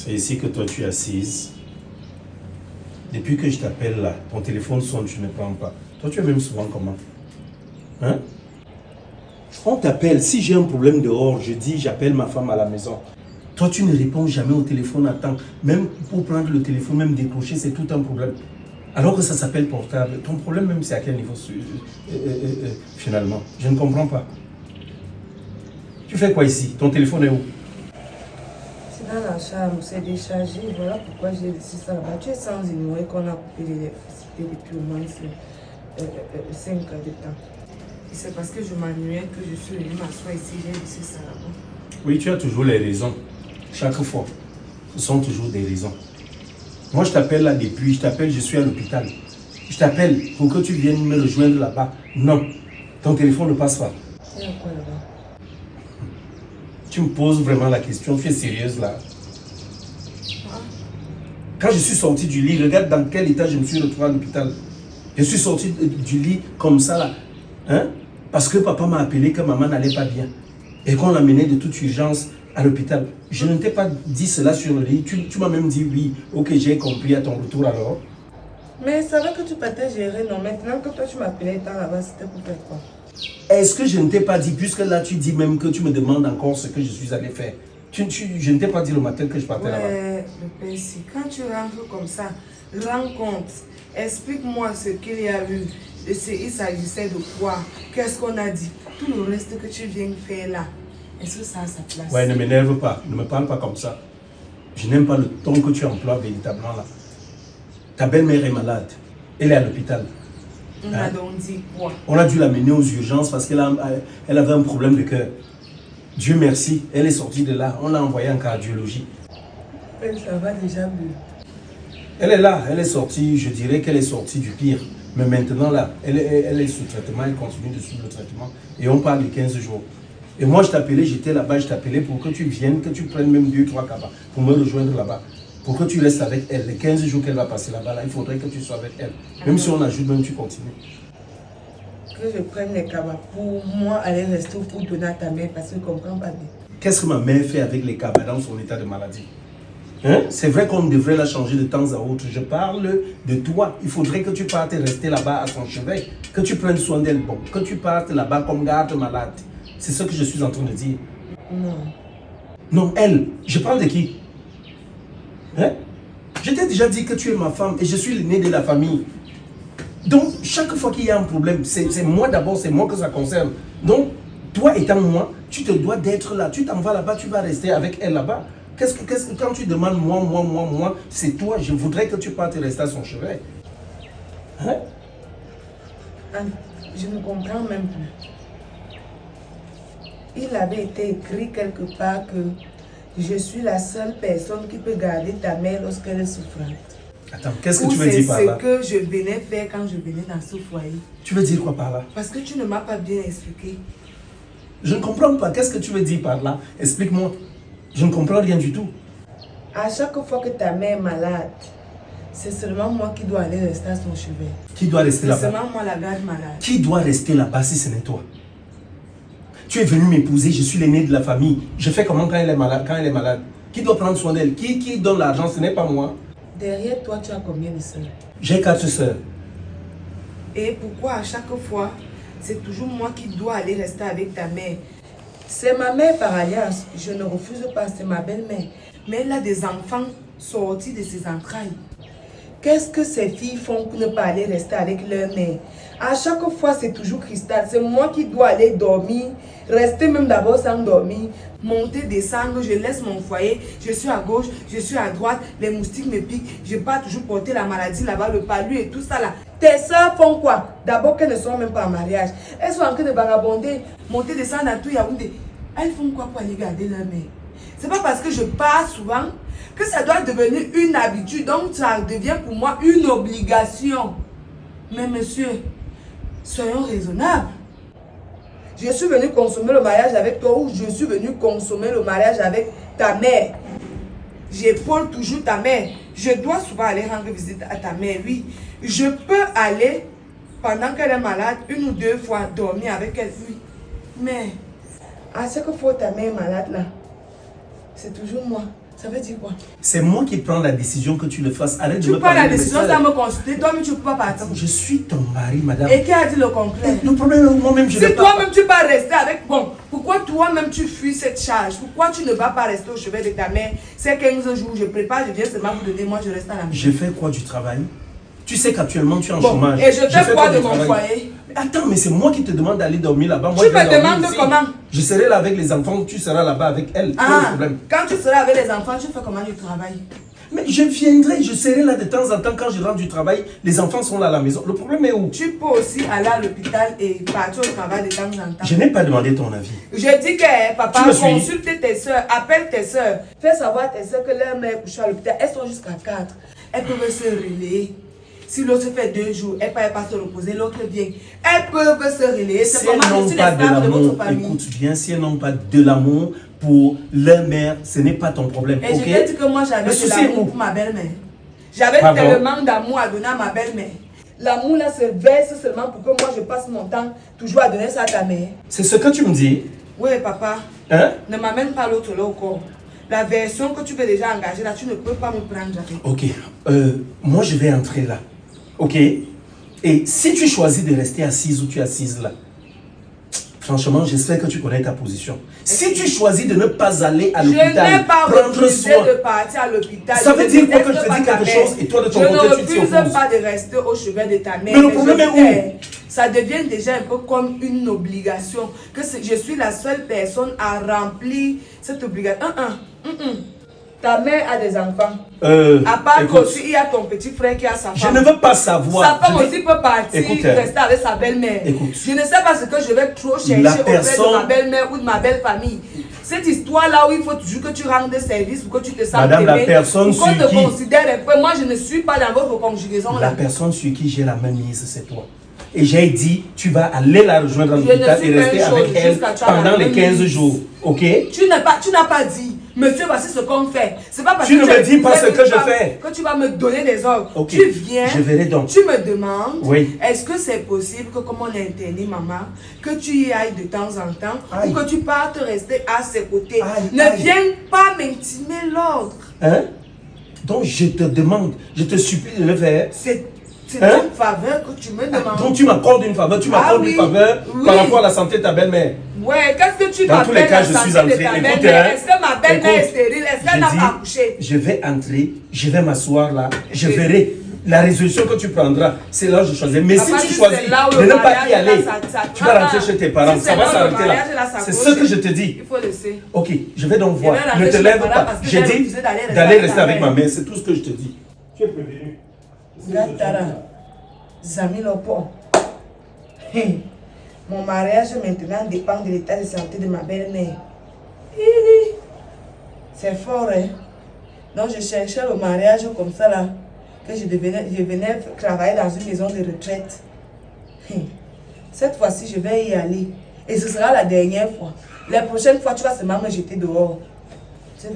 C'est ici que toi tu es assise. Depuis que je t'appelle là, ton téléphone sonne, tu ne prends pas. Toi tu es même souvent comment? Hein? On t'appelle, si j'ai un problème dehors, je dis j'appelle ma femme à la maison. Toi tu ne réponds jamais au téléphone à temps. Même pour prendre le téléphone, même décrocher, c'est tout un problème. Alors que ça s'appelle portable. Ton problème même c'est à quel niveau finalement? Je ne comprends pas. Tu fais quoi ici? Ton téléphone est où? C'est dans la chambre, c'est déchargé. Voilà pourquoi j'ai laissé ça là-bas. Tu es sans ignorer qu'on a coupé l'électricité depuis au moins 5 heures de temps. Et c'est parce que je m'ennuyais que je suis venue m'asseoir ici, j'ai laissé ça là-bas. Oui, tu as toujours les raisons. Chaque fois. Ce sont toujours des raisons. Moi, je t'appelle là depuis, je suis à l'hôpital. Je t'appelle pour que tu viennes me rejoindre là-bas. Non, ton téléphone ne passe pas. Il y a quoi là-bas? Tu me poses vraiment la question, tu es sérieuse là? Quand je suis sorti du lit, regarde dans quel état je me suis retrouvé à l'hôpital. Je suis sorti du lit comme ça là. Hein? Parce que papa m'a appelé que maman n'allait pas bien. Et qu'on l'amenait de toute urgence à l'hôpital. Je ne t'ai pas dit cela sur le lit. Tu m'as même dit oui. Ok, j'ai compris à ton retour alors. Mais ça va que tu partais gérer, non? Maintenant que toi tu m'appelais tant là-bas, c'était pour faire quoi? Est-ce que je ne t'ai pas dit, puisque là tu dis même que tu me demandes encore ce que je suis allé faire. Je ne t'ai pas dit le matin que je partais là-bas. Ouais, le Percy, quand tu rentres comme ça, rends compte, explique-moi ce qu'il y a eu. Il s'agissait de quoi? Qu'est-ce qu'on a dit? Tout le reste que tu viens faire là, est-ce que ça a sa place? Ouais, ne m'énerve pas, ne me parle pas comme ça. Je n'aime pas le ton que tu emploies véritablement là. Ta belle-mère est malade, elle est à l'hôpital. On a donc dit quoi? On a dû l'amener aux urgences parce qu'elle avait un problème de cœur. Dieu merci, elle est sortie de là. On l'a envoyée en cardiologie. Ça va déjà mieux. Elle est là, elle est sortie, je dirais qu'elle est sortie du pire. Mais maintenant là, elle est sous traitement, elle continue de suivre le traitement. Et on parle de 15 jours. Et moi je t'appelais, j'étais là-bas, je t'appelais pour que tu viennes, que tu prennes même 2-3 cabas pour me rejoindre là-bas. Pour que tu restes avec elle. Les 15 jours qu'elle va passer là-bas, là, il faudrait que tu sois avec elle. Même si on ajoute, même tu continues. Que je prenne les cabas pour moi aller rester pour donner à ta mère parce que je ne comprends pas bien. Qu'est-ce que ma mère fait avec les cabas dans son état de maladie? Hein? C'est vrai qu'on devrait la changer de temps à autre. Je parle de toi. Il faudrait que tu partes et rester là-bas à son chevet. Que tu prennes soin d'elle. Bon, que tu partes là-bas comme garde malade. C'est ce que je suis en train de dire. Non. Non, elle. Je parle de qui? Hein? Je t'ai déjà dit que tu es ma femme et je suis l'aîné de la famille. Donc, chaque fois qu'il y a un problème, c'est moi d'abord, c'est moi que ça concerne. Donc, toi étant moi, tu te dois d'être là. Tu t'en vas là-bas, tu vas rester avec elle là-bas. Quand tu demandes moi, c'est toi. Je voudrais que tu partes et rester à son chevet. Hein? Je ne comprends même plus. Il avait été écrit quelque part que je suis la seule personne qui peut garder ta mère lorsqu'elle est souffrante. Attends, qu'est-ce que tu veux dire par là? C'est ce que je venais faire quand je venais dans ce foyer. Tu veux dire quoi par là? Parce que tu ne m'as pas bien expliqué. Je ne comprends pas. Qu'est-ce que tu veux dire par là? Explique-moi. Je ne comprends rien du tout. À chaque fois que ta mère est malade, c'est seulement moi qui dois aller rester à son chevet. Qui doit rester là-bas? C'est seulement moi la garde malade. Qui doit rester là-bas si ce n'est toi? Tu es venu m'épouser, je suis l'aîné de la famille. Je fais comment quand elle est malade? Qui doit prendre soin d'elle? Qui donne l'argent? Ce n'est pas moi. Derrière toi, tu as combien de sœurs? J'ai 4 sœurs. Et pourquoi à chaque fois, c'est toujours moi qui dois aller rester avec ta mère? C'est ma mère par alliance, je ne refuse pas, c'est ma belle-mère. Mais elle a des enfants sortis de ses entrailles. Qu'est-ce que ces filles font pour ne pas aller rester avec leur mère? À chaque fois, c'est toujours Cristal. C'est moi qui dois aller dormir, rester même d'abord sans dormir, monter, descendre, je laisse mon foyer, je suis à gauche, je suis à droite, les moustiques me piquent, je pars toujours porter la maladie là-bas, le palu et tout ça là. Tes soeurs font quoi? D'abord qu'elles ne sont même pas en mariage. Elles sont en train de vagabonder, monter, descendre à tout Yaoundé. Elles font quoi pour aller garder leur mère? C'est pas parce que je pars souvent que ça doit devenir une habitude, donc ça devient pour moi une obligation. Mais monsieur, soyons raisonnables. Je suis venu consommer le mariage avec toi ou je suis venu consommer le mariage avec ta mère. J'épaule toujours ta mère. Je dois souvent aller rendre visite à ta mère, oui. Je peux aller, pendant qu'elle est malade, 1 ou 2 fois dormir avec elle, oui. Mais, à ce que faut ta mère malade là, c'est toujours moi. Ça veut dire quoi? C'est moi qui prends la décision que tu le fasses. Arrête de Tu me prends parler la de décision médecin. sans me consulter. Toi-même, tu ne peux pas partir. Je suis ton mari, madame. Et qui a dit le contraire? Le problème est moi-même, je ne Si vais pas. toi-même, tu vas rester avec... Bon, pourquoi toi-même, tu fuis cette charge? Pourquoi tu ne vas pas rester au chevet de ta mère? C'est 15 jours, je prépare, je viens seulement vous donner, moi, je reste à la maison. Je fais quoi du travail? Tu sais qu'actuellement, tu es en Bon, chômage. et je fais quoi de du mon travail? foyer? Mais attends, mais c'est moi qui te demande d'aller dormir là-bas. Moi, Tu je vais me dormir demandes ici. comment? Je serai là avec les enfants, tu seras là-bas avec elle. Quel est le Ah, problème? quand tu seras avec les enfants, tu fais comment du travail? Mais je viendrai, je serai là de temps en temps quand je rentre du travail. Les enfants sont là à la maison. Le problème est où? Tu peux aussi aller à l'hôpital et partir au travail de temps en temps. Je n'ai pas demandé ton avis. Je dis que papa, Tu me suis? consulte tes soeurs, appelle tes soeurs. Fais savoir à tes soeurs que leur mère est couchée à l'hôpital. Elles sont jusqu'à 4. Elles peuvent se relayer. Si l'autre fait 2 jours, elle ne peut pas se reposer, l'autre vient. Elles peuvent se relayer. Si C'est elles comment n'ont je suis pas de l'esclave de votre l'amour, famille. écoute bien, si elles n'ont pas de l'amour pour leur mère, ce n'est pas ton problème. Et Ok? je t'ai dit que moi j'avais Le de souci est l'amour où? pour ma belle-mère. J'avais Pardon? tellement d'amour à donner à ma belle-mère. L'amour là se verse seulement pour que moi je passe mon temps toujours à donner ça à ta mère. C'est ce que tu me dis. Oui papa, Hein? ne m'amène pas l'autre là au corps. La version que tu veux déjà engager là, tu ne peux pas me prendre avec. Ok. Moi, je vais entrer là. Ok? Et si tu choisis de rester assise ou tu es assise là, franchement, j'espère que tu connais ta position. Si tu choisis de ne pas aller à Je n'ai l'hôpital, pas prendre refusé soin. de partir à l'hôpital. Ça veut Je dire quoi ne que je te déteste dis pas quelque ta chose mère. et toi de ton je côté, tu t'y ne refuse opposes. pas de rester au chevet de ta mère. Mais le problème est où? Ça devient déjà un peu comme une obligation. Que je suis la seule personne à remplir cette obligation. Ta mère a des enfants. À part écoute, aussi, il y a ton petit frère qui a sa femme. je ne veux pas savoir. Sa femme Je aussi dis- peut partir, Écoute, rester avec sa belle-mère. écoute. Je ne sais pas ce que je vais trop chercher La auprès personne- de ma belle-mère ou de ma belle famille. Cette histoire-là où il faut toujours que tu rendes service pour que tu te sentes Madame, la aimé, personne pour qu'on sur te qui- considère un peu. Moi, je ne suis pas dans votre conjugaison La là. personne sur qui j'ai la main mise, c'est toi. Et j'ai dit, tu vas aller la rejoindre à Je ne l'hôpital suis et pas rester une avec chose elle jusqu'à tu as la pendant les main 15 mise. jours. Ok? Tu n'as pas dit, monsieur, voici ce qu'on fait. C'est pas parce Tu que ne me dis es pas ce épousé que je tu vas- fais. que tu vas me donner des ordres. Ok. Tu viens, Je verrai donc. tu me demandes, Oui. est-ce que c'est possible que comme on est interné, maman, que tu y ailles de temps en temps Aïe. ou que tu partes rester à ses côtés. Aïe, Ne aïe. viens pas m'intimer l'ordre. Hein? Donc je te demande, je te supplie de le faire. C'est Hein? une faveur que tu me demandes. Donc tu m'accordes une faveur, tu Ah m'accordes oui, une faveur oui. par rapport à la santé de ta belle-mère. Ouais, qu'est-ce que tu Dans tous les m'appelles cas, la je santé suis de entré. ta Écoute, belle-mère? hein. Est-ce que ma belle-mère est Écoute, stérile? Est-ce je qu'elle n'a dis, pas accouché? Je vais entrer, je vais m'asseoir là, je Ok. verrai la résolution que tu prendras. C'est là que je choisis. Mais Papa, si tu si choisis c'est là où de le ne pas mariage y est là, aller, ça- tu vas rentrer chez tes parents. Si Ça c'est va là où le s'arrêter là. mariage est là, ça C'est ce cloche. que je te dis. Il faut laisser. Ok, je vais donc voir. vais rentrer Ne te chez lève mes parents pas. parce que J'ai j'ai dit refusé d'aller rester d'aller avec rester ta avec mère. ma mère. C'est tout ce que je te dis. Tu es prévenu. Gatara, Zami Lopo. Mon mariage maintenant dépend de l'état de santé de ma belle-mère. C'est fort, hein? Donc je cherchais le mariage comme ça là, que je venais travailler dans une maison de retraite. Cette fois-ci, je vais y aller. Et ce sera la dernière fois. La prochaine fois, tu vas seulement me jeter dehors. C'est 20.